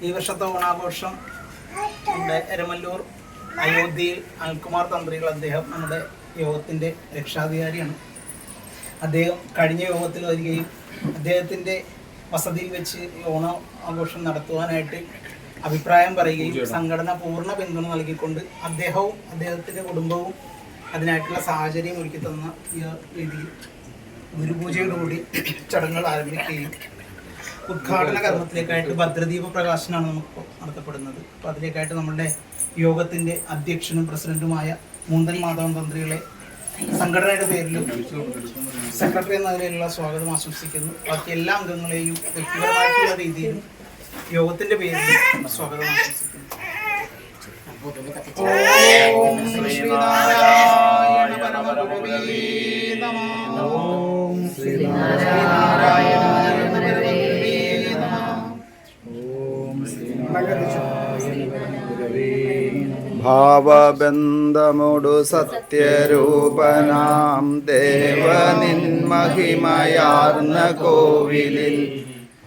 ഈ വർഷത്തെ ഓണാഘോഷം നമ്മുടെ എരമല്ലൂർ അയോധ്യയിൽ അനിൽകുമാർ തന്ത്രികൾ, അദ്ദേഹം നമ്മുടെ യോഗത്തിൻ്റെ രക്ഷാധികാരിയാണ്. അദ്ദേഹം കഴിഞ്ഞ യോഗത്തിൽ വരികയും അദ്ദേഹത്തിൻ്റെ വസതിയിൽ വെച്ച് ഓണം ആഘോഷം നടത്തുവാനായിട്ട് അഭിപ്രായം പറയുകയും സംഘടന പൂർണ്ണ പിന്തുണ നൽകിക്കൊണ്ട് അദ്ദേഹവും അദ്ദേഹത്തിൻ്റെ കുടുംബവും അതിനായിട്ടുള്ള സാഹചര്യം ഒരുക്കി തന്ന ഈ രീതിയിൽ ഗുരുപൂജയോടുകൂടി ചടങ്ങുകൾ ആരംഭിക്കുകയും ഉദ്ഘാടന കർമ്മത്തിലേക്കായിട്ട് ഭദ്രദീപ പ്രകാശനമാണ് നമുക്ക് നടത്തപ്പെടുന്നത്. അപ്പോൾ അതിലേക്കായിട്ട് നമ്മുടെ യോഗത്തിൻ്റെ അധ്യക്ഷനും പ്രസിഡന്റുമായ മൂന്തൻ മാധവൻ തന്ത്രികളെ സംഘടനയുടെ പേരിലും സെക്രട്ടറി എന്ന നിലയിലുള്ള സ്വാഗതം ആശംസിക്കുന്നു. ബാക്കി എല്ലാ അംഗങ്ങളെയും വ്യക്തിപരമായിട്ടുള്ള രീതിയിലും യോഗത്തിൻ്റെ പേരിലും സ്വാഗതം ആശംസിക്കുന്നു. ഓം ശ്രീനാരായണ പരമഗുരവേ നമഃ. ഓം ശ്രീനാരായണ ഭാവബന്ധമൊടു സത്യരൂപനാം ദേവനിൻ മഹിമയാർന്ന കോവിലിൽ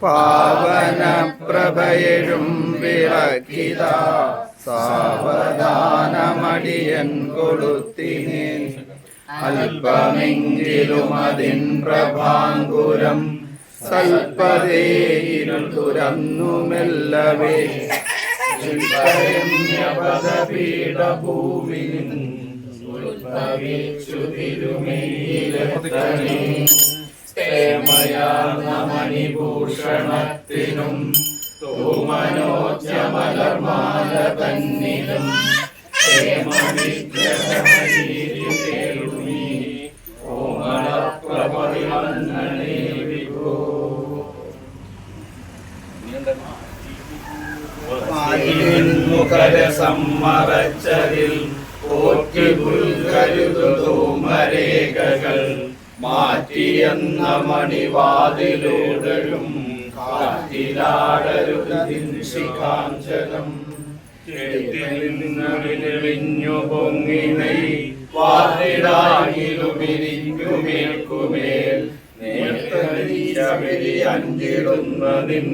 പാവന പ്രഭയഴും വിളക്കിത സാവധാനമടിയൻ കൊളുത്തിനേൻ അല്പമെങ്കിലും അതിൻ പ്രഭാങ്കുരം സൽപതേയിരുൾ തുരന്നു മെല്ലവേ പീഠഭൂമിയിൽ മണിഭൂഷണത്തിനും തോമനോജ്യമലർമാല തന്നിലും സമ്മറച്ചതിൽ ഓർക്കിപുൽകരുതുമരേഖകൾ മാറ്റിയെന്ന മണിവാതിലൂടലും കാറ്റിലാടരുതിൻ ശിഖാഞ്ചലം ിഞ്ഞു പൊങ്ങിനൈ വാതിടാകിലുമിരിക്കുമേൽക്കുമേൽ നേർത്തരിശബരി അഞ്ചിടുന്നതിൻ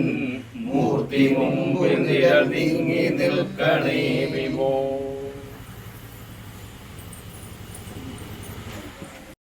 മൂർത്തി മുമ്പിൽ നിരതിങ്ങി നിൽക്കണേ വിമോ.